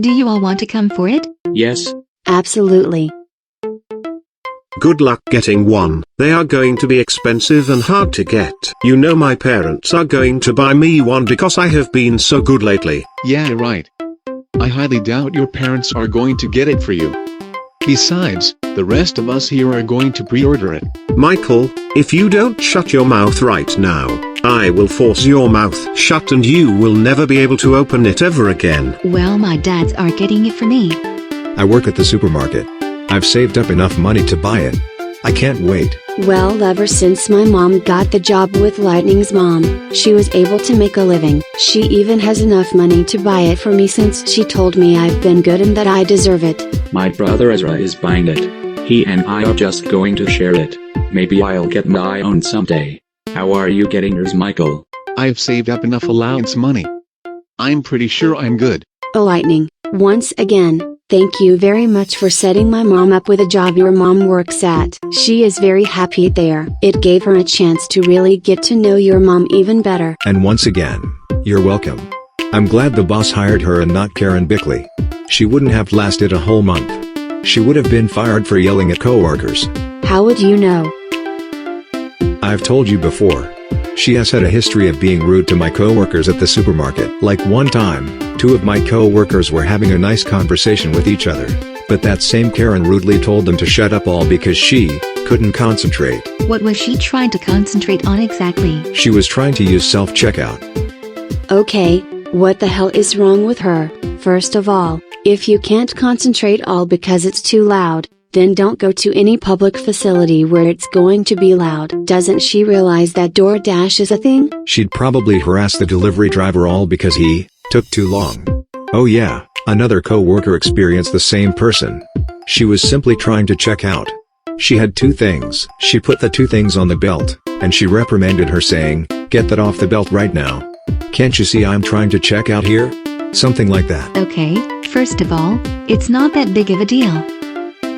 Do you all want to come for it? Yes. Absolutely. Good luck getting one. They are going to be expensive and hard to get. You know my parents are going to buy me one because I have been so good lately. Yeah, right. I highly doubt your parents are going to get it for you. Besides, the rest of us here are going to pre-order it. Michael, if you don't shut your mouth right now, I will force your mouth shut and you will never be able to open it ever again. Well, my dads are getting it for me. I work at the supermarket. I've saved up enough money to buy it. I can't wait. Well, ever since my mom got the job with Lightning's mom, she was able to make a living. She even has enough money to buy it for me since she told me I've been good and that I deserve it. My brother Ezra is buying it. He and I are just going to share it. Maybe I'll get my own someday. How are you getting yours, Michael? I've saved up enough allowance money. I'm pretty sure I'm good. Oh, Lightning, once again, thank you very much for setting my mom up with a job your mom works at. She is very happy there. It gave her a chance to really get to know your mom even better. And once again, you're welcome. I'm glad the boss hired her and not Karen Bickley. She wouldn't have lasted a whole month. She would have been fired for yelling at coworkers. How would you know? I've told you before. She has had a history of being rude to my coworkers at the supermarket. Like one time, two of my coworkers were having a nice conversation with each other, but that same Karen rudely told them to shut up all because she couldn't concentrate. What was she trying to concentrate on exactly? She was trying to use self-checkout. Okay, what the hell is wrong with her? First of all, if you can't concentrate all because it's too loud, then don't go to any public facility where it's going to be loud. Doesn't she realize that DoorDash is a thing? She'd probably harass the delivery driver all because he took too long. Oh yeah, another co-worker experienced the same person. She was simply trying to check out. She had two things. She put the two things on the belt, and she reprimanded her saying, "Get that off the belt right now. Can't you see I'm trying to check out here?" Something like that. Okay, first of all, it's not that big of a deal.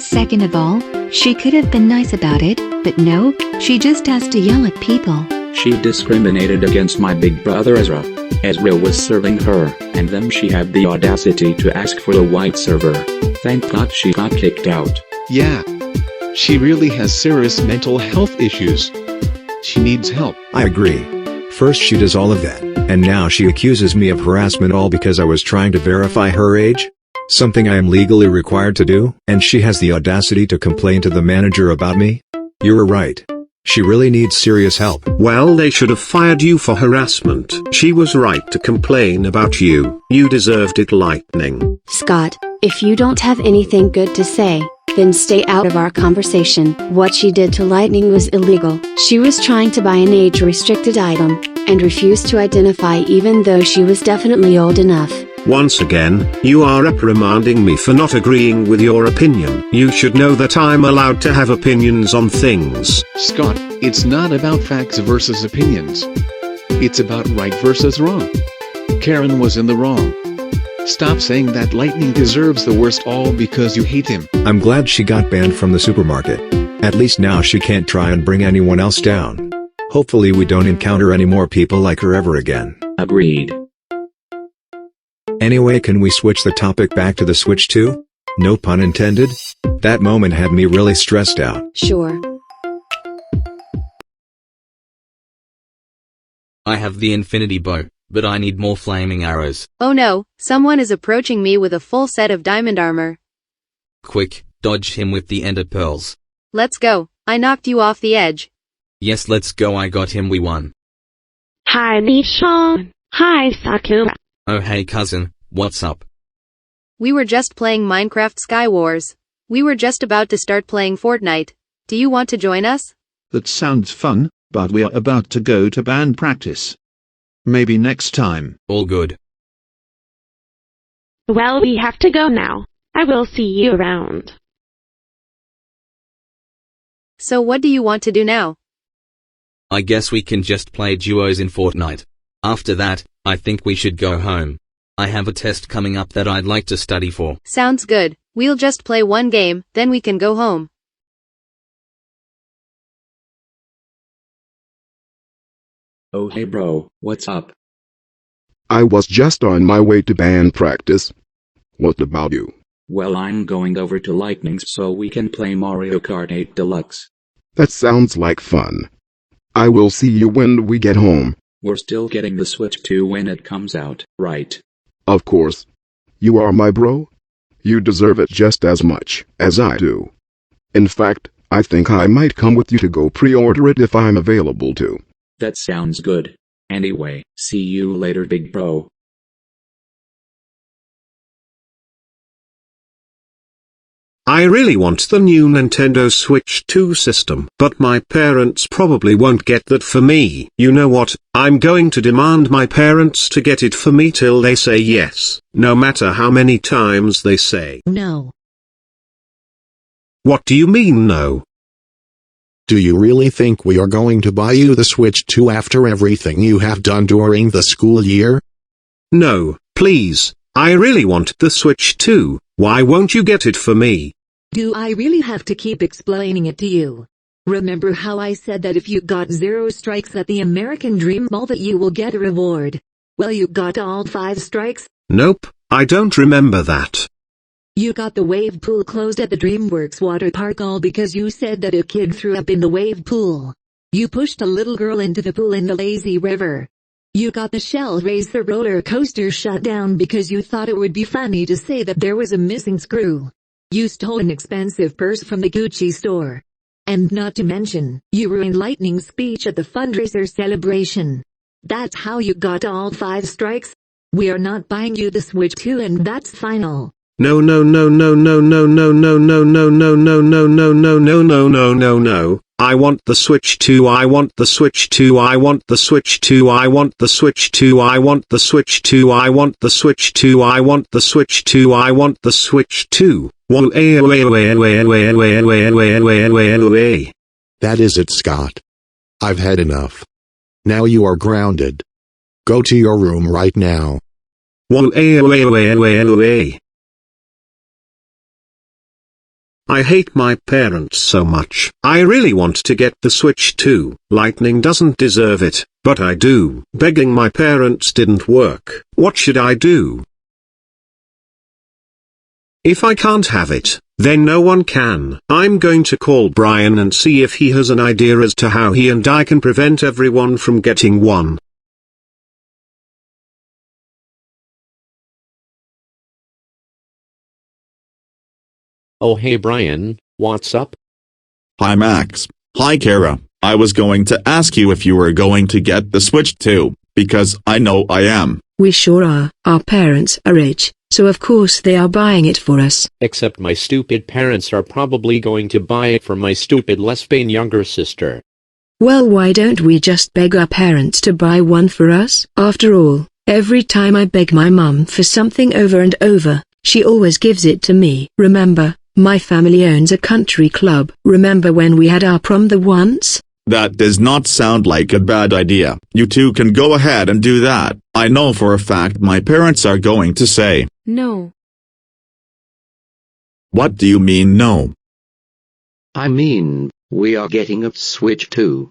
Second of all, she could have been nice about it, but no, she just has to yell at people. She discriminated against my big brother Ezra. Ezra was serving her, and then she had the audacity to ask for the white server. Thank God she got kicked out. Yeah. She really has serious mental health issues. She needs help. I agree. First she does all of that, and now she accuses me of harassment all because I was trying to verify her age? Something I am legally required to do? And she has the audacity to complain to the manager about me? You're right. She really needs serious help. Well, they should have fired you for harassment. She was right to complain about you. You deserved it, Lightning. Scott, if you don't have anything good to say, then stay out of our conversation. What she did to Lightning was illegal. She was trying to buy an age-restricted item, and refused to identify even though she was definitely old enough. Once again, you are reprimanding me for not agreeing with your opinion. You should know that I'm allowed to have opinions on things. Scott, it's not about facts versus opinions. It's about right versus wrong. Karen was in the wrong. Stop saying that Lightning deserves the worst all because you hate him. I'm glad she got banned from the supermarket. At least now she can't try and bring anyone else down. Hopefully we don't encounter any more people like her ever again. Agreed. Anyway, can we switch the topic back to the Switch 2? No pun intended? That moment had me really stressed out. Sure. I have the infinity bow, but I need more flaming arrows. Oh no, someone is approaching me with a full set of diamond armor. Quick, dodge him with the ender pearls. Let's go, I knocked you off the edge. Yes, let's go, I got him, we won. Hi Nishon. Hi Sakura. Oh hey cousin, what's up? We were just playing Minecraft Sky Wars. We were just about to start playing Fortnite. Do you want to join us? That sounds fun, but we are about to go to band practice. Maybe next time. All good. Well, we have to go now. I will see you around. So what do you want to do now? I guess we can just play duos in Fortnite. After that, I think we should go home. I have a test coming up that I'd like to study for. Sounds good. We'll just play one game, then we can go home. Oh hey bro, what's up? I was just on my way to band practice. What about you? Well, I'm going over to Lightning's so we can play Mario Kart 8 Deluxe. That sounds like fun. I will see you when we get home. We're still getting the Switch 2 when it comes out, right? Of course. You are my bro. You deserve it just as much as I do. In fact, I think I might come with you to go pre-order it if I'm available to. That sounds good. Anyway, see you later, big bro. I really want the new Nintendo Switch 2 system, but my parents probably won't get that for me. You know what, I'm going to demand my parents to get it for me till they say yes, no matter how many times they say no. What do you mean no? Do you really think we are going to buy you the Switch 2 after everything you have done during the school year? No, please, I really want the Switch 2, why won't you get it for me? Do I really have to keep explaining it to you? Remember how I said that if you got 0 strikes at the American Dream Mall that you will get a reward? Well, you got all 5 strikes. Nope, I don't remember that. You got the wave pool closed at the DreamWorks water park all because you said that a kid threw up in the wave pool. You pushed a little girl into the pool in the lazy river. You got the Shell Racer roller coaster shut down because you thought it would be funny to say that there was a missing screw. You stole an expensive purse from the Gucci store. And not to mention, you ruined Lightning's speech at the fundraiser celebration. That's how you got all 5 strikes? We are not buying you the Switch 2 and that's final. No no no no no no no no no no no no no no no no no no no no. I want the Switch 2, I want the Switch 2, I want the Switch 2, I want the Switch 2, I want the Switch 2, I want the Switch 2, I want the Switch 2, I want the Switch 2. That is it, Scott. I've had enough. Now you are grounded. Go to your room right now. I hate my parents so much. I really want to get the Switch 2. Lightning doesn't deserve it, but I do. Begging my parents didn't work. What should I do? If I can't have it, then no one can. I'm going to call Brian and see if he has an idea as to how he and I can prevent everyone from getting one. Oh hey Brian, what's up? Hi Max. Hi Kara. I was going to ask you if you were going to get the Switch 2, because I know I am. We sure are. Our parents are rich, so of course they are buying it for us. Except my stupid parents are probably going to buy it for my stupid lesbian younger sister. Well, why don't we just beg our parents to buy one for us? After all, every time I beg my mum for something over and over, she always gives it to me. Remember, my family owns a country club. Remember when we had our prom the once? That does not sound like a bad idea. You two can go ahead and do that. I know for a fact my parents are going to say no. What do you mean no? I mean, we are getting a Switch 2.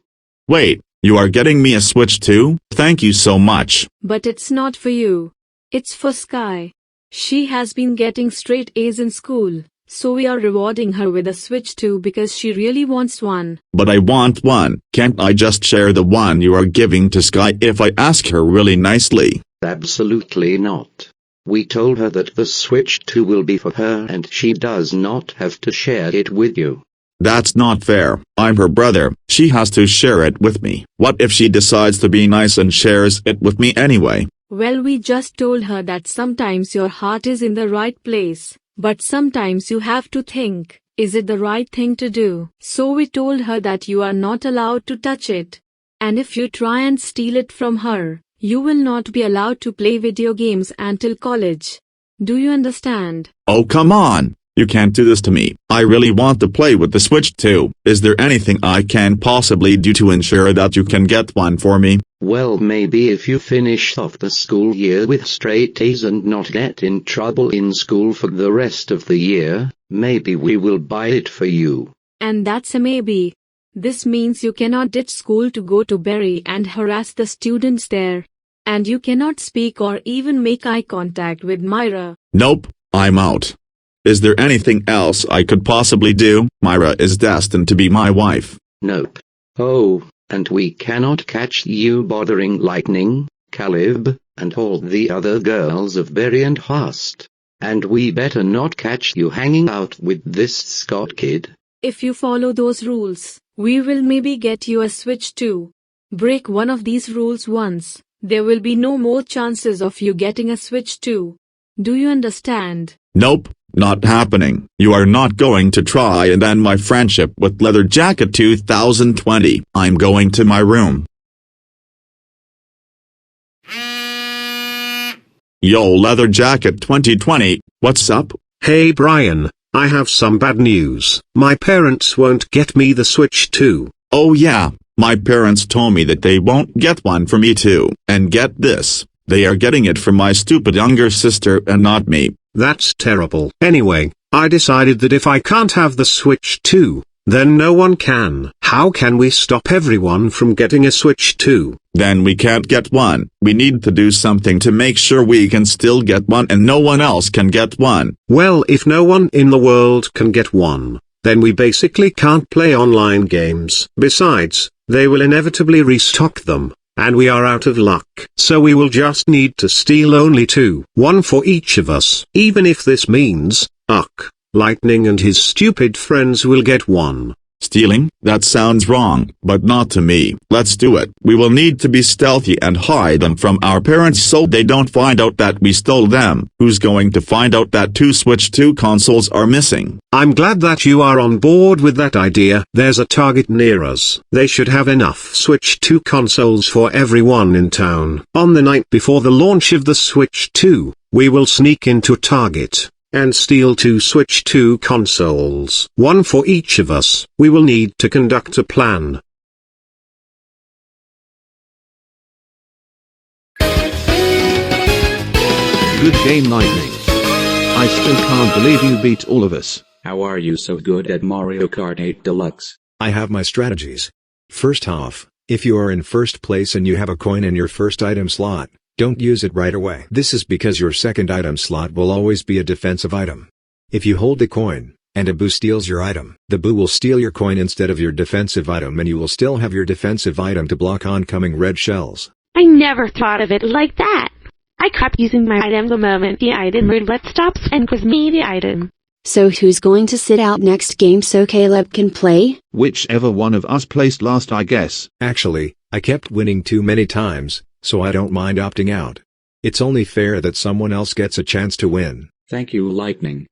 Wait, you are getting me a Switch 2? Thank you so much. But it's not for you. It's for Sky. She has been getting straight A's in school, so we are rewarding her with a Switch 2 because she really wants one. But I want one. Can't I just share the one you are giving to Sky if I ask her really nicely? Absolutely not. We told her that the Switch 2 will be for her and she does not have to share it with you. That's not fair. I'm her brother. She has to share it with me. What if she decides to be nice and shares it with me anyway? Well, we just told her that sometimes your heart is in the right place, but sometimes you have to think, is it the right thing to do? So we told her that you are not allowed to touch it. And if you try and steal it from her, you will not be allowed to play video games until college. Do you understand? Oh come on! You can't do this to me. I really want to play with the Switch 2. Is there anything I can possibly do to ensure that you can get one for me? Well, maybe if you finish off the school year with straight A's and not get in trouble in school for the rest of the year, maybe we will buy it for you. And that's a maybe. This means you cannot ditch school to go to Berry and harass the students there. And you cannot speak or even make eye contact with Myra. Nope. I'm out. Is there anything else I could possibly do? Myra is destined to be my wife. Nope. Oh, and we cannot catch you bothering Lightning, Caleb, and all the other girls of Berry and Heist. And we better not catch you hanging out with this Scott kid. If you follow those rules, we will maybe get you a Switch too. Break one of these rules once, there will be no more chances of you getting a Switch too. Do you understand? Nope, not happening. You are not going to try and end my friendship with Leather Jacket 2020. I'm going to my room. Yo, Leather Jacket 2020, what's up? Hey Brian, I have some bad news. My parents won't get me the Switch 2. Oh yeah, my parents told me that they won't get one for me too. And get this, they are getting it for my stupid younger sister and not me. That's terrible. Anyway, I decided that if I can't have the Switch 2, then no one can. How can we stop everyone from getting a Switch 2? Then we can't get one. We need to do something to make sure we can still get one and no one else can get one. Well, if no one in the world can get one, then we basically can't play online games. Besides, they will inevitably restock them, and we are out of luck. So we will just need to steal only 2. One for each of us. Even if this means, Lightning and his stupid friends will get one. Stealing? That sounds wrong, but not to me. Let's do it. We will need to be stealthy and hide them from our parents so they don't find out that we stole them. Who's going to find out that 2 Switch 2 consoles are missing? I'm glad that you are on board with that idea. There's a Target near us. They should have enough Switch 2 consoles for everyone in town. On the night before the launch of the Switch 2, we will sneak into Target and steal 2 Switch 2 consoles. One for each of us. We will need to conduct a plan. Good game, Lightning. I still can't believe you beat all of us. How are you so good at Mario Kart 8 Deluxe? I have my strategies. First off, if you are in first place and you have a coin in your first item slot, don't use it right away. This is because your second item slot will always be a defensive item. If you hold the coin, and a boo steals your item, the boo will steal your coin instead of your defensive item and you will still have your defensive item to block oncoming red shells. I never thought of it like that. I kept using my item the moment the item roulette stops and gives me the item. So who's going to sit out next game so Caleb can play? Whichever one of us placed last, I guess. Actually, I kept winning too many times, so I don't mind opting out. It's only fair that someone else gets a chance to win. Thank you, Lightning.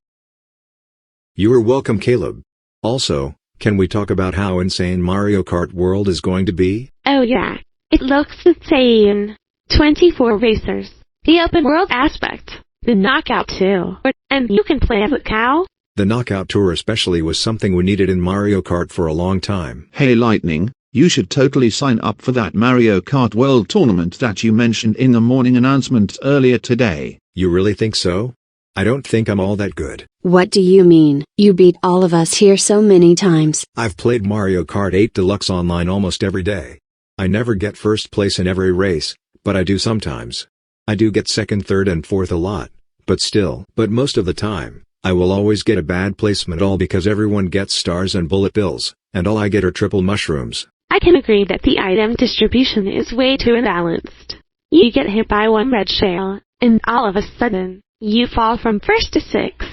You are welcome, Caleb. Also, can we talk about how insane Mario Kart World is going to be? Oh yeah, it looks insane. 24 racers, the open world aspect, the knockout too, and you can play as a cow? The knockout tour especially was something we needed in Mario Kart for a long time. Hey Lightning, you should totally sign up for that Mario Kart World Tournament that you mentioned in the morning announcement earlier today. You really think so? I don't think I'm all that good. What do you mean? You beat all of us here so many times. I've played Mario Kart 8 Deluxe online almost every day. I never get first place in every race, but I do sometimes. I do get second, third and fourth a lot, but still. But most of the time, I will always get a bad placement, all because everyone gets stars and bullet bills, and all I get are triple mushrooms. I can agree that the item distribution is way too imbalanced. You get hit by one red shell, and all of a sudden, you fall from first to sixth,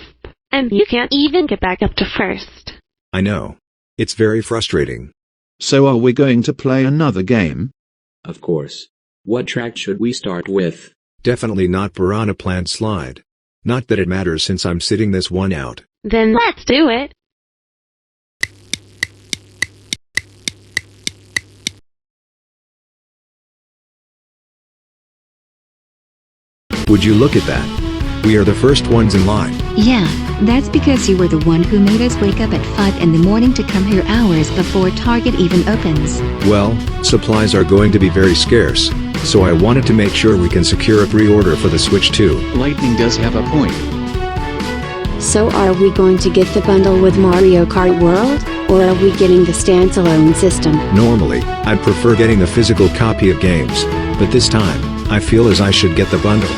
and you can't even get back up to first. I know. It's very frustrating. So are we going to play another game? Of course. What track should we start with? Definitely not Piranha Plant Slide. Not that it matters since I'm sitting this one out. Then let's do it. Would you look at that? We are the first ones in line. Yeah, that's because you were the one who made us wake up at 5 in the morning to come here hours before Target even opens. Well, supplies are going to be very scarce, so I wanted to make sure we can secure a pre-order for the Switch 2. Lightning does have a point. So are we going to get the bundle with Mario Kart World, or are we getting the standalone system? Normally, I'd prefer getting the physical copy of games, but this time, I feel as I should get the bundle.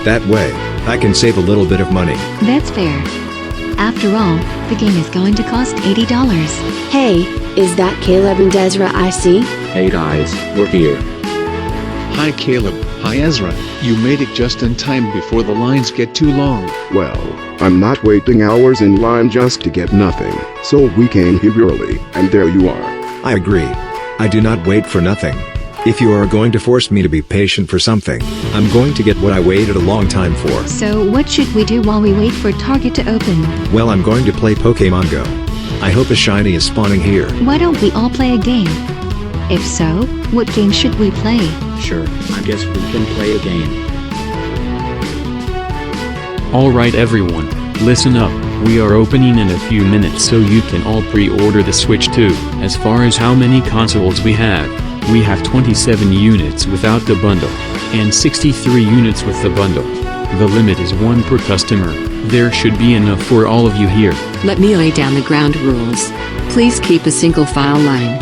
That way, I can save a little bit of money. That's fair. After all, the game is going to cost $80. Hey, is that Caleb and Ezra I see? Hey guys, we're here. Hi Caleb, hi Ezra. You made it just in time before the lines get too long. Well, I'm not waiting hours in line just to get nothing, so we came here early, and there you are. I agree. I do not wait for nothing. If you are going to force me to be patient for something, I'm going to get what I waited a long time for. So what should we do while we wait for Target to open? Well, I'm going to play Pokemon Go. I hope a shiny is spawning here. Why don't we all play a game? If so, what game should we play? Sure, I guess we can play a game. Alright everyone, listen up. We are opening in a few minutes so you can all pre-order the Switch 2. As far as how many consoles we have 27 units without the bundle, and 63 units with the bundle. The limit is 1 per customer. There should be enough for all of you here. Let me lay down the ground rules. Please keep a single file line.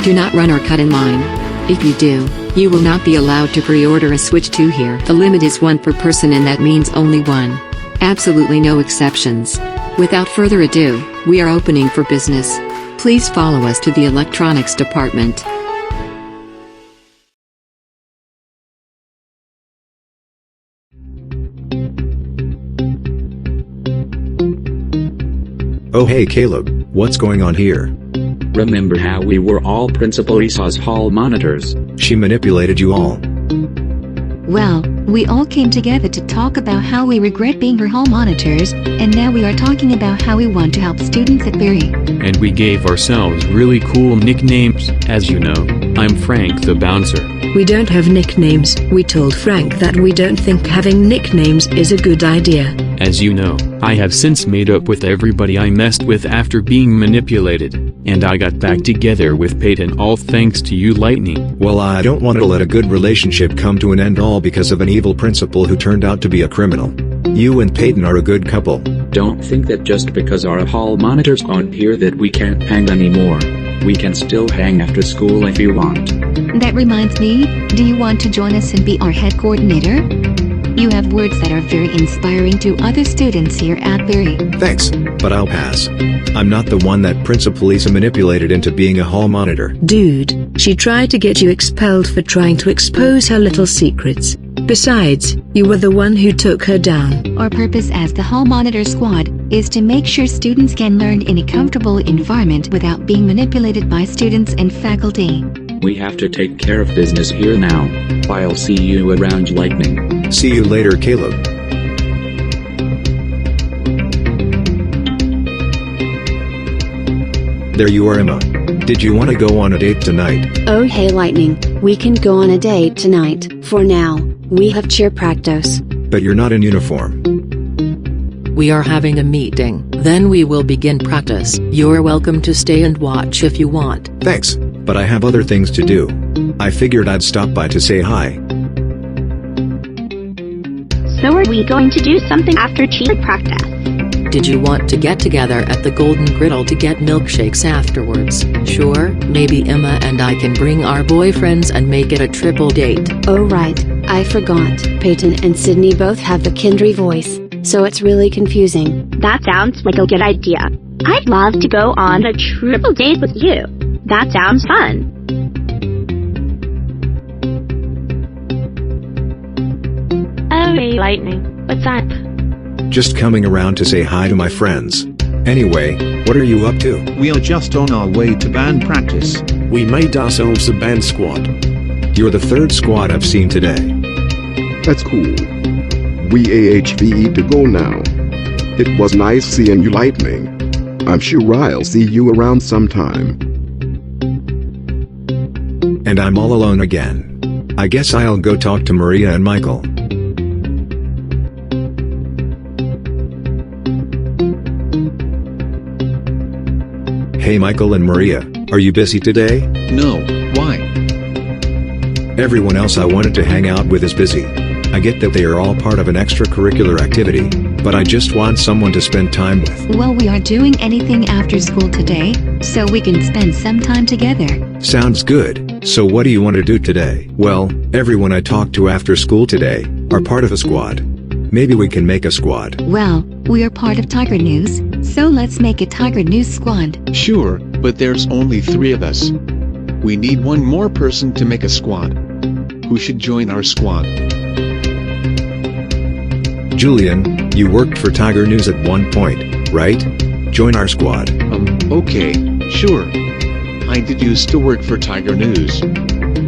Do not run or cut in line. If you do, you will not be allowed to pre-order a Switch 2 here. The limit is 1 per person and that means only 1. Absolutely no exceptions. Without further ado, we are opening for business. Please follow us to the electronics department. Oh hey Caleb, what's going on here? Remember how we were all Principal Esau's hall monitors? She manipulated you all. Well, we all came together to talk about how we regret being her hall monitors, and now we are talking about how we want to help students at Berry. And we gave ourselves really cool nicknames. As you know, I'm Frank the Bouncer. We don't have nicknames. We told Frank that we don't think having nicknames is a good idea. As you know, I have since made up with everybody I messed with after being manipulated, and I got back together with Peyton all thanks to you Lightning. Well, I don't want to let a good relationship come to an end all because of an evil principal who turned out to be a criminal. You and Peyton are a good couple. Don't think that just because our hall monitors aren't here that we can't hang anymore. We can still hang after school if you want. That reminds me, do you want to join us and be our head coordinator? You have words that are very inspiring to other students here at Berry. Thanks, but I'll pass. I'm not the one that Principal Lisa manipulated into being a hall monitor. Dude, she tried to get you expelled for trying to expose her little secrets. Besides, you were the one who took her down. Our purpose as the Hall Monitor Squad is to make sure students can learn in a comfortable environment without being manipulated by students and faculty. We have to take care of business here now. I'll see you around Lightning. See you later, Caleb. There you are, Emma. Did you want to go on a date tonight? Oh hey Lightning, we can go on a date tonight. For now, we have cheer practice. But you're not in uniform. We are having a meeting, then we will begin practice. You're welcome to stay and watch if you want. Thanks, but I have other things to do. I figured I'd stop by to say hi. So are we going to do something after cheer practice? Did you want to get together at the Golden Griddle to get milkshakes afterwards? Sure, maybe Emma and I can bring our boyfriends and make it a triple date. Oh right, I forgot. Peyton and Sydney both have the Kendry voice, so it's really confusing. That sounds like a good idea. I'd love to go on a triple date with you. That sounds fun. Oh hey Lightning, what's up? Just coming around to say hi to my friends. Anyway, what are you up to? We are just on our way to band practice. We made ourselves a band squad. You're the third squad I've seen today. That's cool. We AHVE to go now. It was nice seeing you Lightning. I'm sure I'll see you around sometime. And I'm all alone again. I guess I'll go talk to Maria and Michael. Hey Michael and Maria, are you busy today? No, why? Everyone else I wanted to hang out with is busy. I get that they are all part of an extracurricular activity, but I just want someone to spend time with. Well, we are doing anything after school today, so we can spend some time together. Sounds good. So what do you want to do today? Well, everyone I talked to after school today are part of a squad. Maybe we can make a squad. Well, we're part of Tiger News, so let's make a Tiger News squad. Sure, but there's only 3 of us. We need one more person to make a squad. Who should join our squad? Julian, you worked for Tiger News at one point, right? Join our squad. Okay, sure. I did used to work for Tiger News.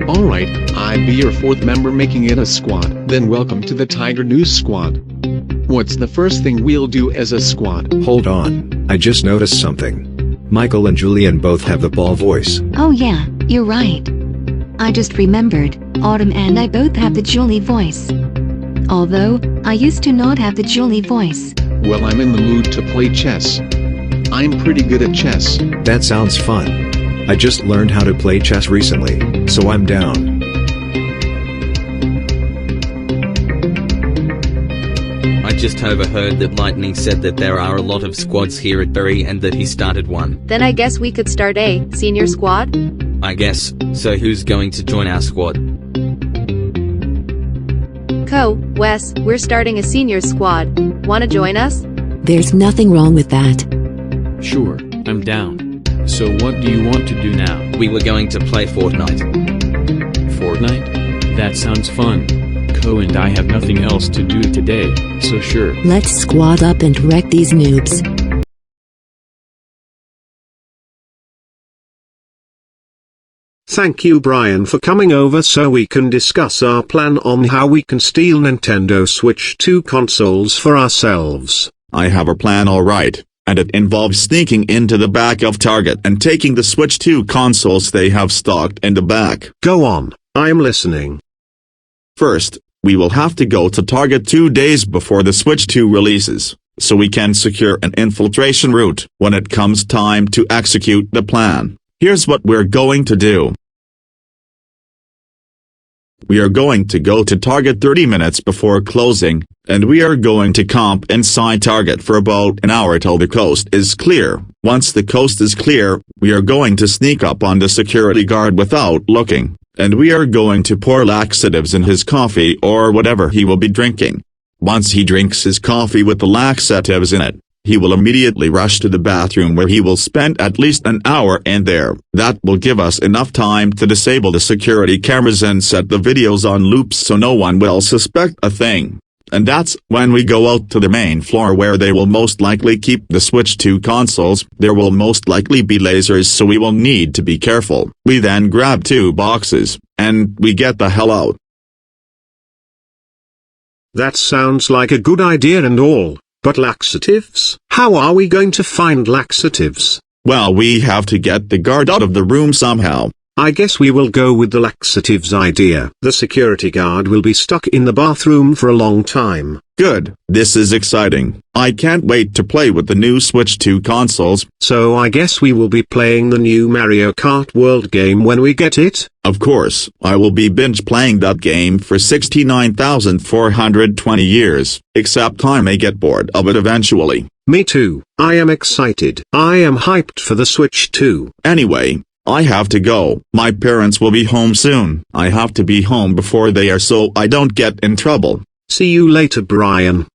Alright, I'd be your 4th member making it a squad. Then welcome to the Tiger News squad. What's the first thing we'll do as a squad? Hold on, I just noticed something. Michael and Julian both have the ball voice. Oh yeah, you're right. I just remembered, Autumn and I both have the Julie voice. Although, I used to not have the Julie voice. Well, I'm in the mood to play chess. I'm pretty good at chess. That sounds fun. I just learned how to play chess recently, so I'm down. I just overheard that Lightning said that there are a lot of squads here at Bury and that he started one. Then I guess we could start a senior squad? I guess, so who's going to join our squad? Wes, we're starting a senior squad. Wanna join us? There's nothing wrong with that. Sure, I'm down. So what do you want to do now? We were going to play Fortnite. Fortnite? That sounds fun. Co and I have nothing else to do today, so sure. Let's squad up and wreck these noobs. Thank you, Brian, for coming over so we can discuss our plan on how we can steal Nintendo Switch 2 consoles for ourselves. I have a plan alright, and it involves sneaking into the back of Target and taking the Switch 2 consoles they have stocked in the back. Go on, I'm listening. First, we will have to go to Target 2 days before the Switch 2 releases, so we can secure an infiltration route when it comes time to execute the plan. Here's what we're going to do. We are going to go to Target 30 minutes before closing, and we are going to camp inside Target for about an hour till the coast is clear. Once the coast is clear, we are going to sneak up on the security guard without looking, and we are going to pour laxatives in his coffee or whatever he will be drinking. Once he drinks his coffee with the laxatives in it, he will immediately rush to the bathroom where he will spend at least an hour in there. That will give us enough time to disable the security cameras and set the videos on loops so no one will suspect a thing. And that's when we go out to the main floor where they will most likely keep the Switch 2 consoles. There will most likely be lasers, so we will need to be careful. We then grab 2 boxes, and we get the hell out. That sounds like a good idea and all. But laxatives? How are we going to find laxatives? Well, we have to get the guard out of the room somehow. I guess we will go with the laxatives idea. The security guard will be stuck in the bathroom for a long time. Good, this is exciting. I can't wait to play with the new Switch 2 consoles. So I guess we will be playing the new Mario Kart World game when we get it? Of course, I will be binge playing that game for 69,420 years, except I may get bored of it eventually. Me too. I am excited. I am hyped for the Switch 2. Anyway, I have to go. My parents will be home soon. I have to be home before they are so I don't get in trouble. See you later, Brian.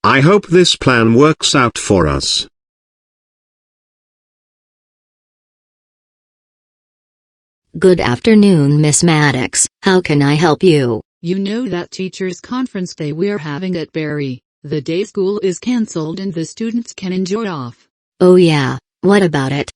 I hope this plan works out for us. Good afternoon, Miss Maddox. How can I help you? You know that teachers' conference day we're having at Barry. The day school is cancelled and the students can enjoy off. Oh yeah, what about it?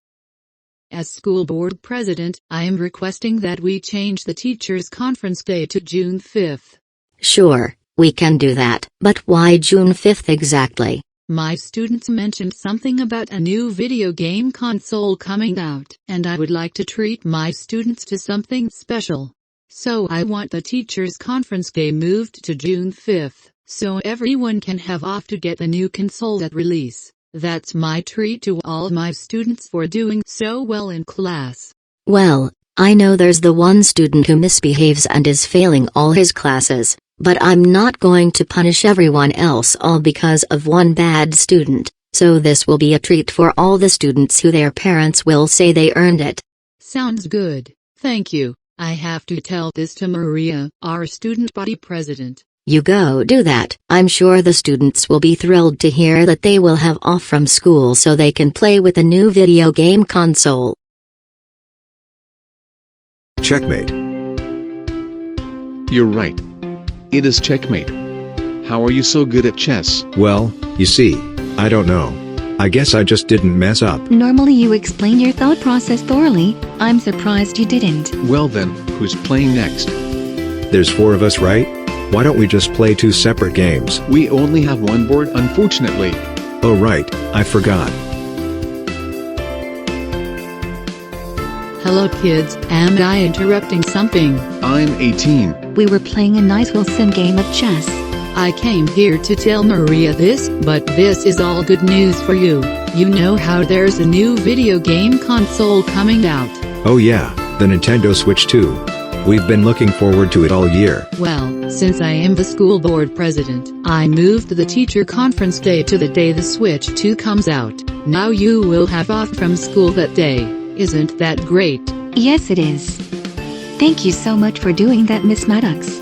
As school board president, I am requesting that we change the teachers' conference day to June 5th. Sure, we can do that. But why June 5th exactly? My students mentioned something about a new video game console coming out, and I would like to treat my students to something special. So I want the teachers' conference day moved to June 5th, so everyone can have off to get the new console at release. That's my treat to all my students for doing so well in class. Well, I know there's the one student who misbehaves and is failing all his classes, but I'm not going to punish everyone else all because of one bad student, so this will be a treat for all the students who their parents will say they earned it. Sounds good, thank you. I have to tell this to Maria, our student body president. You go do that. I'm sure the students will be thrilled to hear that they will have off from school so they can play with a new video game console. Checkmate. You're right. It is checkmate. How are you so good at chess? Well, you see, I don't know. I guess I just didn't mess up. Normally you explain your thought process thoroughly. I'm surprised you didn't. Well then, who's playing next? There's 4 of us, right? Why don't we just play 2 separate games? We only have one board, unfortunately. Oh right, I forgot. Hello kids, am I interrupting something? I'm 18. We were playing a nice Wilson game of chess. I came here to tell Maria this, but this is all good news for you. You know how there's a new video game console coming out. Oh yeah, the Nintendo Switch 2. We've been looking forward to it all year. Well, since I am the school board president, I moved the teacher conference day to the day the Switch 2 comes out. Now you will have off from school that day. Isn't that great? Yes it is. Thank you so much for doing that, Miss Maddox.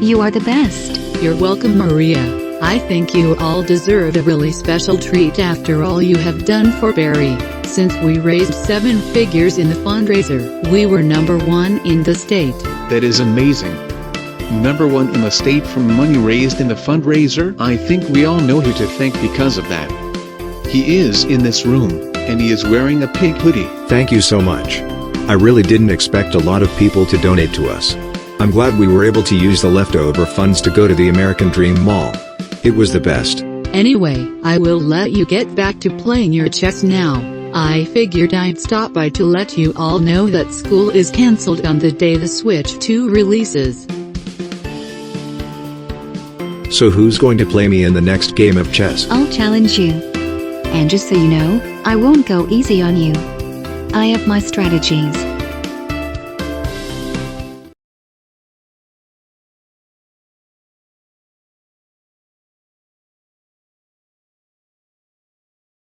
You are the best. You're welcome, Maria. I think you all deserve a really special treat after all you have done for Barry. Since we raised 7 figures in the fundraiser, we were #1 in the state. That is amazing. #1 in the state from money raised in the fundraiser. I think we all know who to thank because of that. He is in this room, and he is wearing a pink hoodie. Thank you so much. I really didn't expect a lot of people to donate to us. I'm glad we were able to use the leftover funds to go to the American Dream Mall. It was the best. Anyway, I will let you get back to playing your chess now. I figured I'd stop by to let you all know that school is cancelled on the day the Switch 2 releases. So who's going to play me in the next game of chess? I'll challenge you. And just so you know, I won't go easy on you. I have my strategies.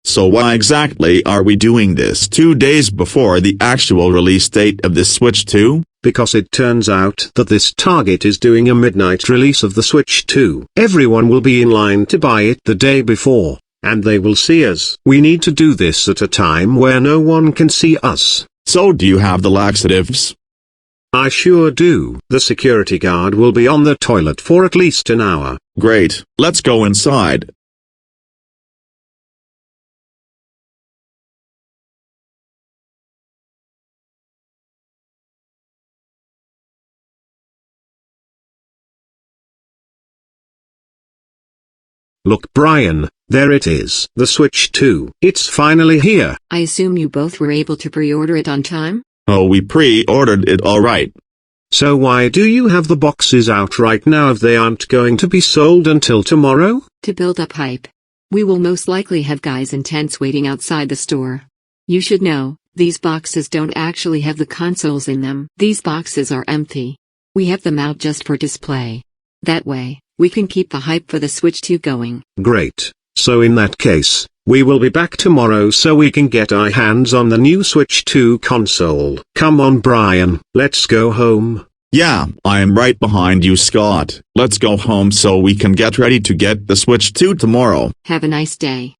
So why exactly are we doing this 2 days before the actual release date of the Switch 2? Because it turns out that this Target is doing a midnight release of the Switch 2. Everyone will be in line to buy it the day before, and they will see us. We need to do this at a time where no one can see us. So do you have the laxatives? I sure do. The security guard will be on the toilet for at least an hour. Great, let's go inside. Look, Brian, there it is. The Switch 2. It's finally here. I assume you both were able to pre-order it on time? Oh, we pre-ordered it alright. So why do you have the boxes out right now if they aren't going to be sold until tomorrow? To build up hype. We will most likely have guys in tents waiting outside the store. You should know, these boxes don't actually have the consoles in them. These boxes are empty. We have them out just for display. That way, we can keep the hype for the Switch 2 going. Great. So in that case, we will be back tomorrow so we can get our hands on the new Switch 2 console. Come on, Brian, let's go home. Yeah, I am right behind you, Scott. Let's go home so we can get ready to get the Switch 2 tomorrow. Have a nice day.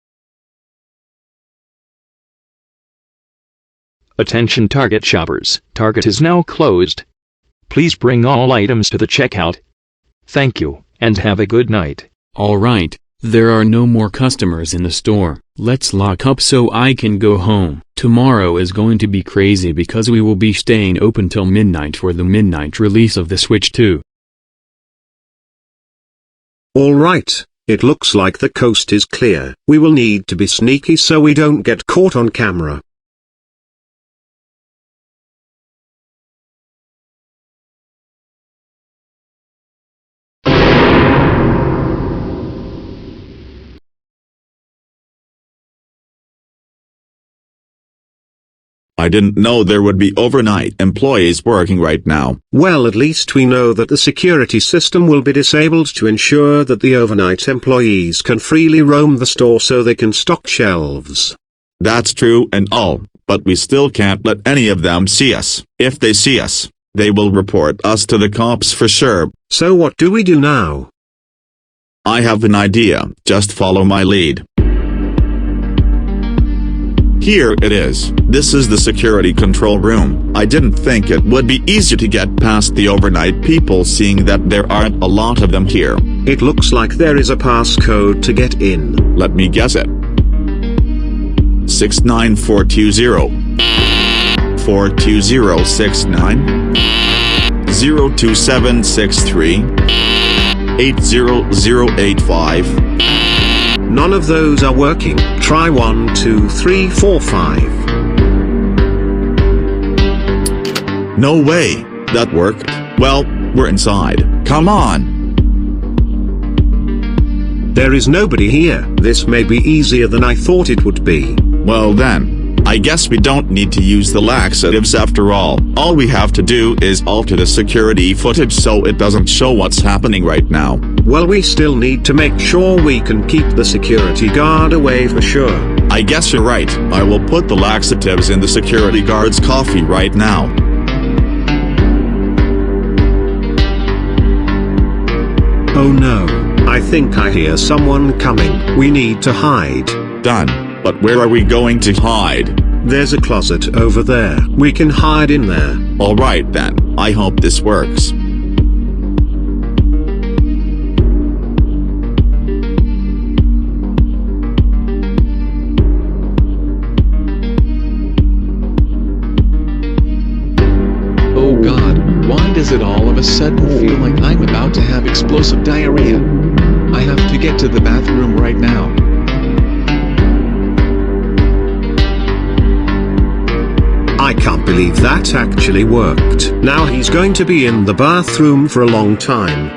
Attention Target shoppers, Target is now closed. Please bring all items to the checkout. Thank you, and have a good night. Alright, there are no more customers in the store. Let's lock up so I can go home. Tomorrow is going to be crazy because we will be staying open till midnight for the midnight release of the Switch 2. Alright, it looks like the coast is clear. We will need to be sneaky so we don't get caught on camera. I didn't know there would be overnight employees working right now. Well, at least we know that the security system will be disabled to ensure that the overnight employees can freely roam the store so they can stock shelves. That's true and all, but we still can't let any of them see us. If they see us, They will report us to the cops for sure. So what do we do now? I have an idea, just follow my lead. Here it is. This is the security control room. I didn't think it would be easy to get past the overnight people, seeing that there aren't a lot of them here. It looks like there is a passcode to get in. Let me guess it. 69420. 42069. 02763. 80085. None of those are working. Try 1 2 3 4 5. No way. That worked. Well, we're inside. Come on. There is nobody here. This may be easier than I thought it would be. Well then, I guess we don't need to use the laxatives after all. All we have to do is alter the security footage so it doesn't show what's happening right now. Well, we still need to make sure we can keep the security guard away for sure. I guess you're right. I will put the laxatives in the security guard's coffee right now. Oh no, I think I hear someone coming. We need to hide. Done. But where are we going to hide? There's a closet over there. We can hide in there. Alright then, I hope this works. Oh God, why does it all of a sudden feel like I'm about to have explosive diarrhea? I have to get to the bathroom right now. I can't believe that actually worked. Now he's going to be in the bathroom for a long time.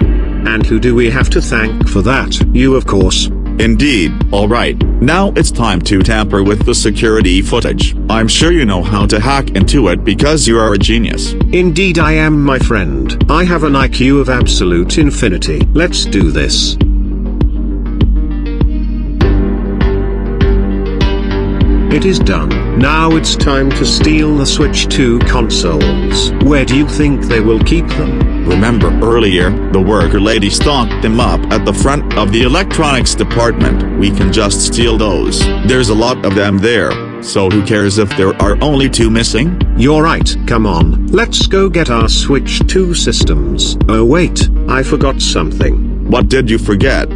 And who do we have to thank for that? You, of course. Indeed. Alright, now it's time to tamper with the security footage. I'm sure you know how to hack into it because you are a genius. Indeed I am, my friend. I have an IQ of absolute infinity. Let's do this. It is done. Now it's time to steal the Switch 2 consoles. Where do you think they will keep them? Remember earlier, the worker lady stocked them up at the front of the electronics department. We can just steal those. There's a lot of them there, so who cares if there are only 2 missing? You're right. Come on, let's go get our Switch 2 systems. Oh wait, I forgot something. What did you forget?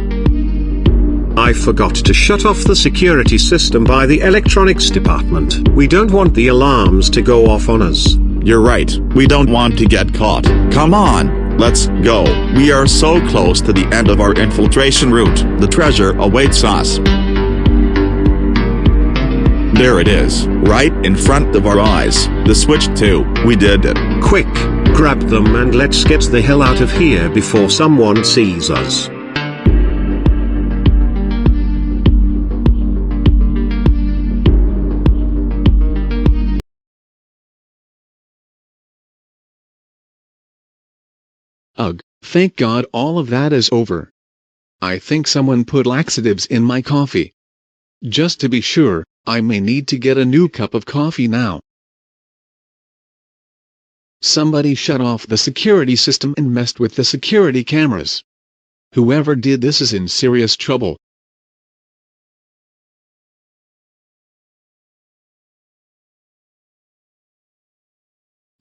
I forgot to shut off the security system by the electronics department. We don't want the alarms to go off on us. You're right, we don't want to get caught. Come on, let's go. We are so close to the end of our infiltration route. The treasure awaits us. There it is, right in front of our eyes. The Switch 2, we did it. Quick, grab them and let's get the hell out of here before someone sees us. Ugh, thank God all of that is over. I think someone put laxatives in my coffee. Just to be sure, I may need to get a new cup of coffee now. Somebody shut off the security system and messed with the security cameras. Whoever did this is in serious trouble.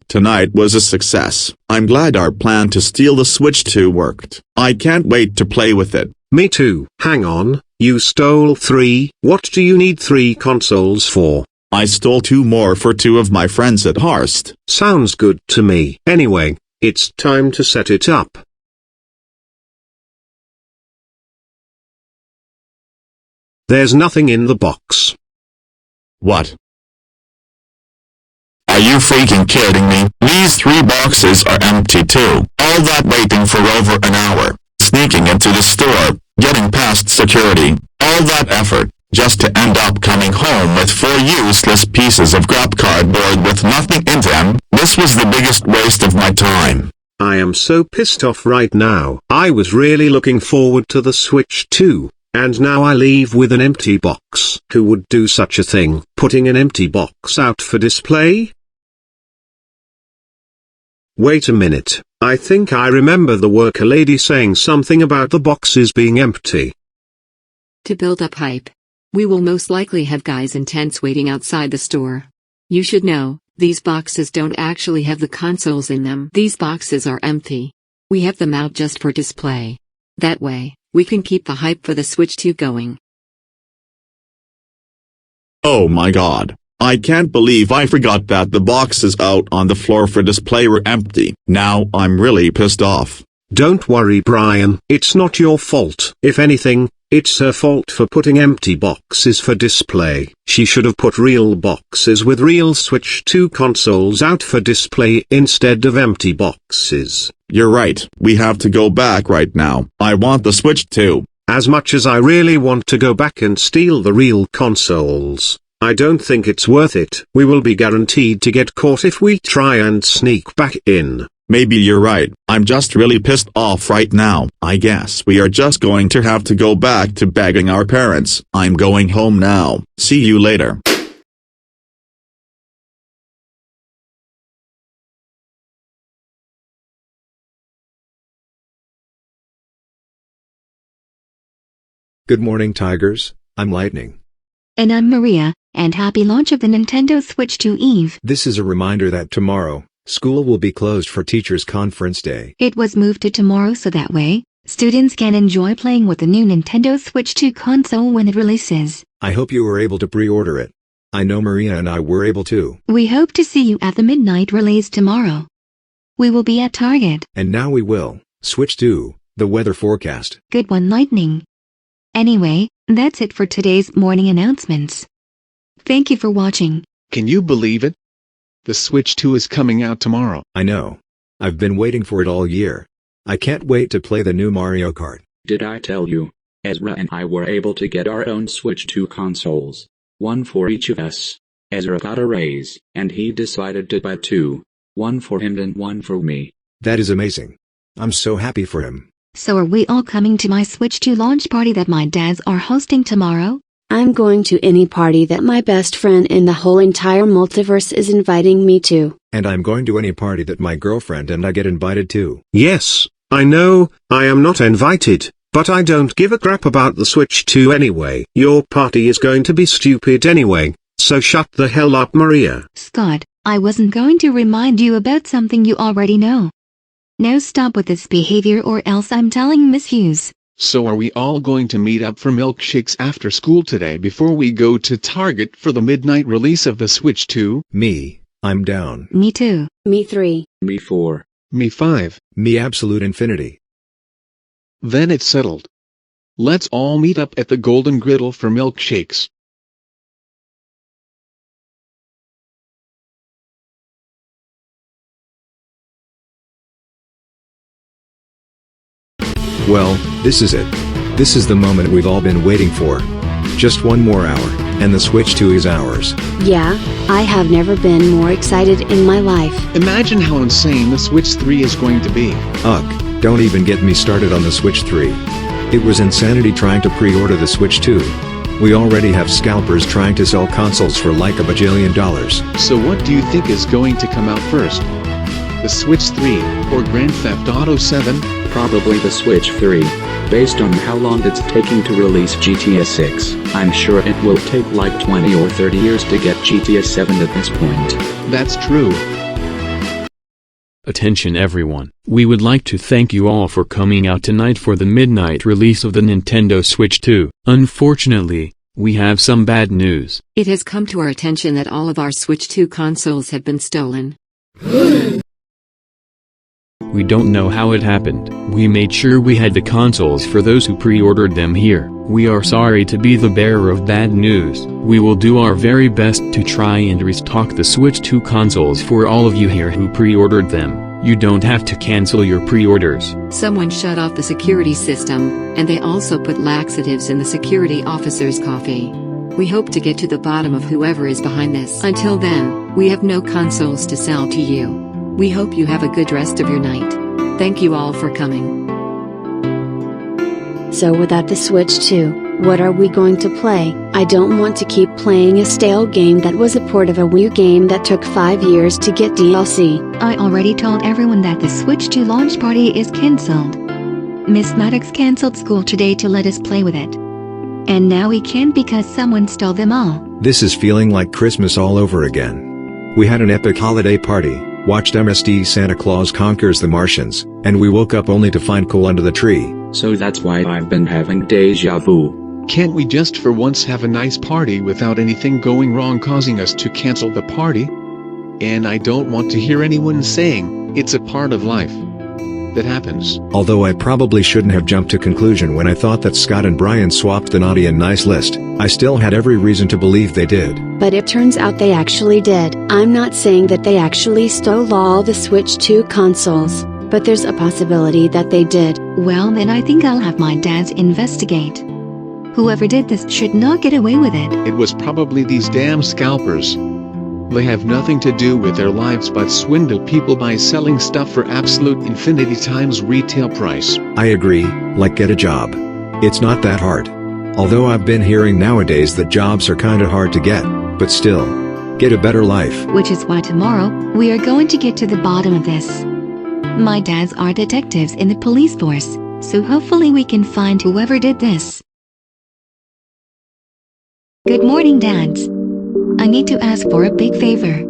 Tonight was a success. I'm glad our plan to steal the Switch 2 worked. I can't wait to play with it. Me too. Hang on, you stole 3. What do you need 3 consoles for? I stole 2 more for 2 of my friends at heist. Sounds good to me. Anyway, it's time to set it up. There's nothing in the box. What? Are you freaking kidding me? These 3 boxes are empty too. All that waiting for over an hour, sneaking into the store, getting past security, all that effort, just to end up coming home with 4 useless pieces of crap cardboard with nothing in them. This was the biggest waste of my time. I am so pissed off right now. I was really looking forward to the Switch 2. And now I leave with an empty box. Who would do such a thing, putting an empty box out for display? Wait a minute, I think I remember the worker lady saying something about the boxes being empty. To build up hype. We will most likely have guys in tents waiting outside the store. You should know, these boxes don't actually have the consoles in them. These boxes are empty. We have them out just for display. That way, we can keep the hype for the Switch 2 going. Oh my god. I can't believe I forgot that the boxes out on the floor for display were empty. Now I'm really pissed off. Don't worry, Brian, it's not your fault. If anything, it's her fault for putting empty boxes for display. She should have put real boxes with real Switch 2 consoles out for display instead of empty boxes. You're right. We have to go back right now. I want the Switch 2. As much as I really want to go back and steal the real consoles, I don't think it's worth it. We will be guaranteed to get caught if we try and sneak back in. Maybe you're right. I'm just really pissed off right now. I guess we are just going to have to go back to begging our parents. I'm going home now. See you later. Good morning, Tigers. I'm Lightning. And I'm Maria, and happy launch of the Nintendo Switch 2 Eve. This is a reminder that tomorrow, school will be closed for Teachers' Conference Day. It was moved to tomorrow so that way, students can enjoy playing with the new Nintendo Switch 2 console when it releases. I hope you were able to pre-order it. I know Maria and I were able to. We hope to see you at the midnight release tomorrow. We will be at Target. And now we will switch to the weather forecast. Good one, Lightning. Anyway, that's it for today's morning announcements. Thank you for watching. Can you believe it? The Switch 2 is coming out tomorrow. I know. I've been waiting for it all year. I can't wait to play the new Mario Kart. Did I tell you? Ezra and I were able to get our own Switch 2 consoles. One for each of us. Ezra got a raise, and he decided to buy two. One for him and one for me. That is amazing. I'm so happy for him. So are we all coming to my Switch 2 launch party that my dads are hosting tomorrow? I'm going to any party that my best friend in the whole entire multiverse is inviting me to. And I'm going to any party that my girlfriend and I get invited to. Yes, I know, I am not invited, but I don't give a crap about the Switch 2 anyway. Your party is going to be stupid anyway, so shut the hell up, Maria. Scott, I wasn't going to remind you about something you already know. Now stop with this behavior or else I'm telling Miss Hughes. So are we all going to meet up for milkshakes after school today before we go to Target for the midnight release of the Switch 2? Me, I'm down. Me 2. Me 3. Me 4. Me 5. Me absolute infinity. Then it's settled. Let's all meet up at the Golden Griddle for milkshakes. Well, this is it. This is the moment we've all been waiting for. Just one more hour, and the Switch 2 is ours. Yeah, I have never been more excited in my life. Imagine how insane the Switch 3 is going to be. Ugh, don't even get me started on the Switch 3. It was insanity trying to pre-order the Switch 2. We already have scalpers trying to sell consoles for like $1 bajillion. So what do you think is going to come out first? The Switch 3, or Grand Theft Auto 7? Probably the Switch 3. Based on how long it's taking to release GTA 6, I'm sure it will take like 20 or 30 years to get GTA 7 at this point. That's true. Attention everyone, we would like to thank you all for coming out tonight for the midnight release of the Nintendo Switch 2. Unfortunately, we have some bad news. It has come to our attention that all of our Switch 2 consoles have been stolen. We don't know how it happened. We made sure we had the consoles for those who pre-ordered them here. We are sorry to be the bearer of bad news. We will do our very best to try and restock the Switch 2 consoles for all of you here who pre-ordered them. You don't have to cancel your pre-orders. Someone shut off the security system, and they also put laxatives in the security officer's coffee. We hope to get to the bottom of whoever is behind this. Until then, we have no consoles to sell to you. We hope you have a good rest of your night. Thank you all for coming. So without the Switch 2, What are we going to play? I don't want to keep playing a stale game that was a port of a Wii game that took 5 years to get DLC. I already told everyone that the Switch 2 launch party is cancelled. Miss Maddox cancelled school today to let us play with it. And now we can't because someone stole them all. This is feeling like Christmas all over again. We had an epic holiday party, watched MSD Santa Claus Conquers the Martians, and we woke up only to find coal under the tree. So that's why I've been having deja vu. Can't we just for once have a nice party without anything going wrong causing us to cancel the party? And I don't want to hear anyone saying, it's a part of life. That happens. Although I probably shouldn't have jumped to conclusion when I thought that Scott and Brian swapped the naughty and nice list, I still had every reason to believe they did. But it turns out they actually did. I'm not saying that they actually stole all the Switch 2 consoles, but there's a possibility that they did. Well, then I think I'll have my dads investigate. Whoever did this should not get away with it. It was probably these damn scalpers. They have nothing to do with their lives but swindle people by selling stuff for absolute infinity times retail price. I agree, like get a job. It's not that hard. Although I've been hearing nowadays that jobs are kinda hard to get, but still, get a better life. Which is why tomorrow, we are going to get to the bottom of this. My dads are detectives in the police force, so hopefully we can find whoever did this. Good morning, dads. I need to ask for a big favor.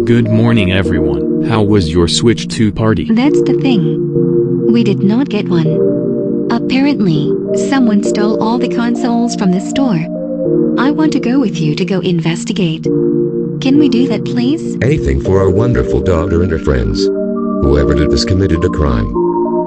Good morning everyone. How was your Switch 2 party? That's the thing. We did not get one. Apparently, someone stole all the consoles from the store. I want to go with you to go investigate. Can we do that, please? Anything for our wonderful daughter and her friends. Whoever did this committed a crime.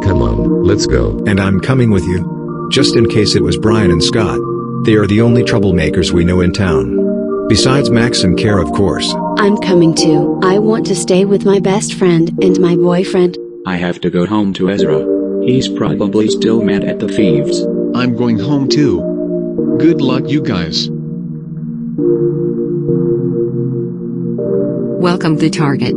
Come on, let's go. And I'm coming with you. Just in case it was Brian and Scott. They are the only troublemakers we know in town. Besides Max and Care, of course. I'm coming too. I want to stay with my best friend and my boyfriend. I have to go home to Ezra. He's probably still mad at the thieves. I'm going home too. Good luck, you guys. Welcome to Target.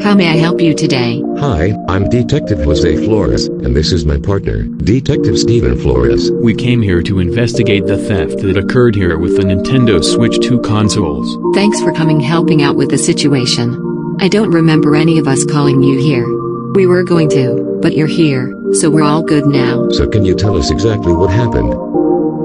How may I help you today? Hi, I'm Detective Jose Flores, and this is my partner, Detective Steven Flores. We came here to investigate the theft that occurred here with the Nintendo Switch 2 consoles. Thanks for helping out with the situation. I don't remember any of us calling you here. We were going to, but you're here, so we're all good now. So can you tell us exactly what happened?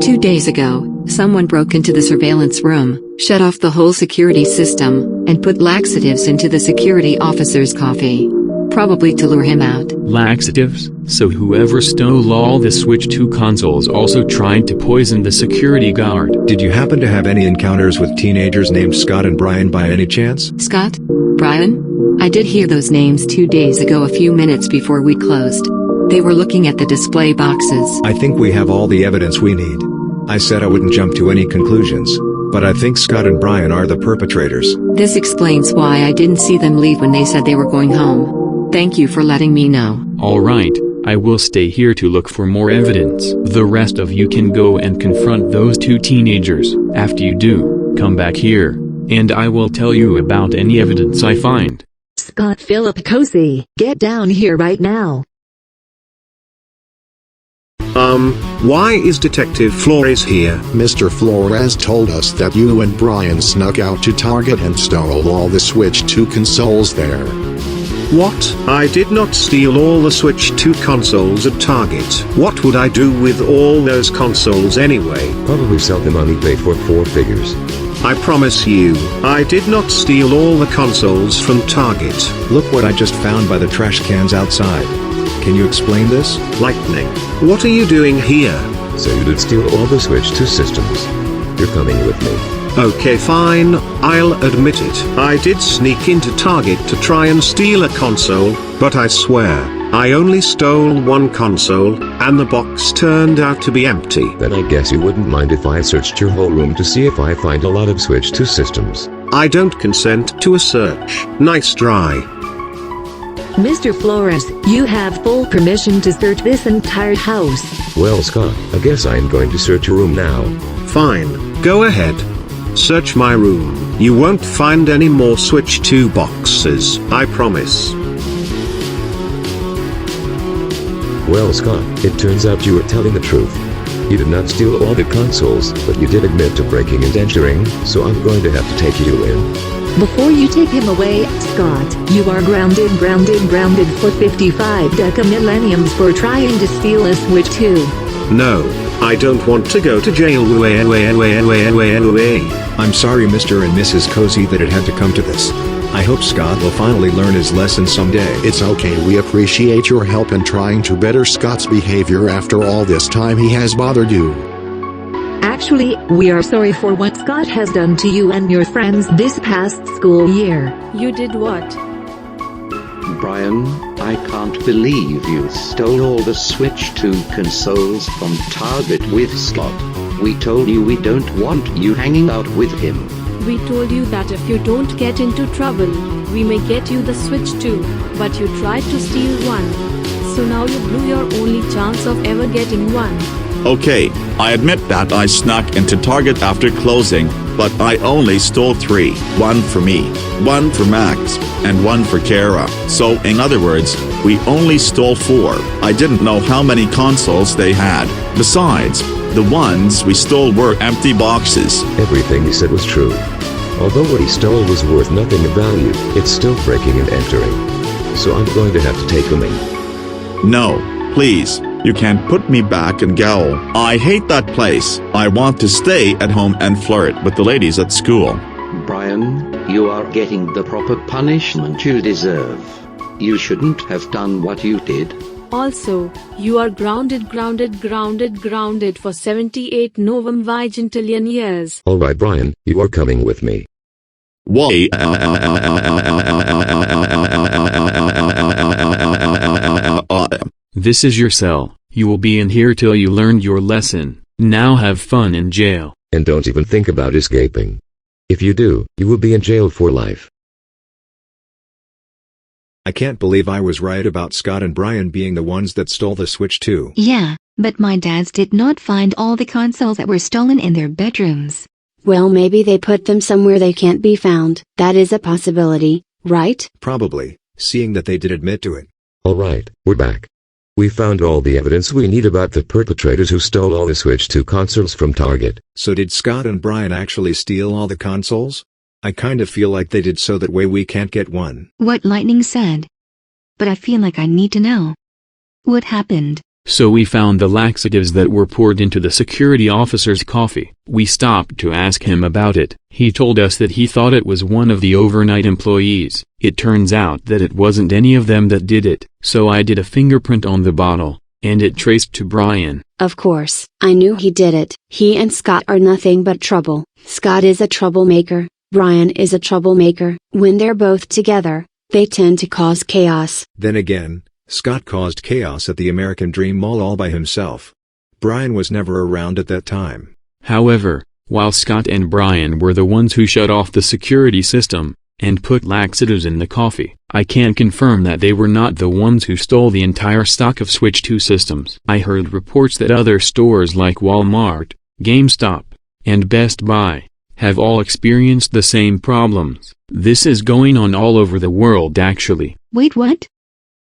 2 days ago, someone broke into the surveillance room, shut off the whole security system, and put laxatives into the security officer's coffee. Probably to lure him out. Laxatives? So whoever stole all the Switch 2 consoles also tried to poison the security guard. Did you happen to have any encounters with teenagers named Scott and Brian by any chance? Scott? Brian? I did hear those names 2 days ago, a few minutes before we closed. They were looking at the display boxes. I think we have all the evidence we need. I said I wouldn't jump to any conclusions, but I think Scott and Brian are the perpetrators. This explains why I didn't see them leave when they said they were going home. Thank you for letting me know. Alright, I will stay here to look for more evidence. The rest of you can go and confront those 2 teenagers. After you do, come back here, and I will tell you about any evidence I find. Scott Philip Cozy, get down here right now. Why is Detective Flores here? Mr. Flores told us that you and Brian snuck out to Target and stole all the Switch 2 consoles there. What? I did not steal all the Switch 2 consoles at Target. What would I do with all those consoles anyway? Probably sell them on eBay for 4 figures. I promise you, I did not steal all the consoles from Target. Look what I just found by the trash cans outside. Can you explain this? Lightning, what are you doing here? So you did steal all the Switch 2 systems. You're coming with me. Okay, fine, I'll admit it. I did sneak into Target to try and steal a console, but I swear, I only stole one console, and the box turned out to be empty. Then I guess you wouldn't mind if I searched your whole room to see if I find a lot of Switch 2 systems. I don't consent to a search. Nice try. Mr. Flores, you have full permission to search this entire house. Well, Scott, I guess I'm going to search your room now. Fine, go ahead. Search my room. You won't find any more Switch 2 boxes, I promise. Well, Scott, it turns out you were telling the truth. You did not steal all the consoles, but you did admit to breaking and entering, so I'm going to have to take you in. Before you take him away, Scott, you are grounded for 55 decamillenniums for trying to steal a Switch 2. No, I don't want to go to jail. I'm sorry Mr. and Mrs. Cozy that it had to come to this. I hope Scott will finally learn his lesson someday. It's okay, we appreciate your help in trying to better Scott's behavior after all this time he has bothered you. Actually, we are sorry for what Scott has done to you and your friends this past school year. You did what? Brian, I can't believe you stole all the Switch 2 consoles from Target with Scott. We told you we don't want you hanging out with him. We told you that if you don't get into trouble, we may get you the Switch 2, but you tried to steal one. So now you blew your only chance of ever getting one. Okay, I admit that I snuck into Target after closing, but I only stole 3. 1 for me, 1 for Max, and 1 for Kara. So in other words, we only stole 4. I didn't know how many consoles they had. Besides, the ones we stole were empty boxes. Everything he said was true. Although what he stole was worth nothing of value, it's still breaking and entering. So I'm going to have to take him in. No, please. You can't put me back in gaol. I hate that place. I want to stay at home and flirt with the ladies at school. Brian, you are getting the proper punishment you deserve. You shouldn't have done what you did. Also, you are grounded for 78 novum vigintillion years. Alright Brian, you are coming with me. Why? This is your cell. You will be in here till you learned your lesson. Now have fun in jail. And don't even think about escaping. If you do, you will be in jail for life. I can't believe I was right about Scott and Brian being the ones that stole the Switch 2. Yeah, but my dads did not find all the consoles that were stolen in their bedrooms. Well, maybe they put them somewhere they can't be found. That is a possibility, right? Probably, seeing that they did admit to it. Alright, we're back. We found all the evidence we need about the perpetrators who stole all the Switch 2 consoles from Target. So did Scott and Brian actually steal all the consoles? I kind of feel like they did so that way we can't get one. What Lightning said. But I feel like I need to know. What happened? So we found the laxatives that were poured into the security officer's coffee. We stopped to ask him about it. He told us that he thought it was one of the overnight employees. It turns out that it wasn't any of them that did it. So I did a fingerprint on the bottle, and it traced to Brian. Of course, I knew he did it. He and Scott are nothing but trouble. Scott is a troublemaker. Brian is a troublemaker. When they're both together, they tend to cause chaos. Then again, Scott caused chaos at the American Dream Mall all by himself. Brian was never around at that time. However, while Scott and Brian were the ones who shut off the security system, and put laxatives in the coffee, I can confirm that they were not the ones who stole the entire stock of Switch 2 systems. I heard reports that other stores like Walmart, GameStop, and Best Buy have all experienced the same problems. This is going on all over the world actually. Wait, what?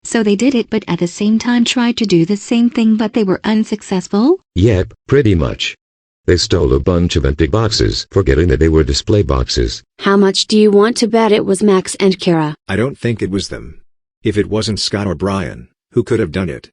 So they did it but at the same time tried to do the same thing but they were unsuccessful? Yep, pretty much. They stole a bunch of empty boxes, forgetting that they were display boxes. How much do you want to bet it was Max and Kara? I don't think it was them. If it wasn't Scott or Brian, who could have done it?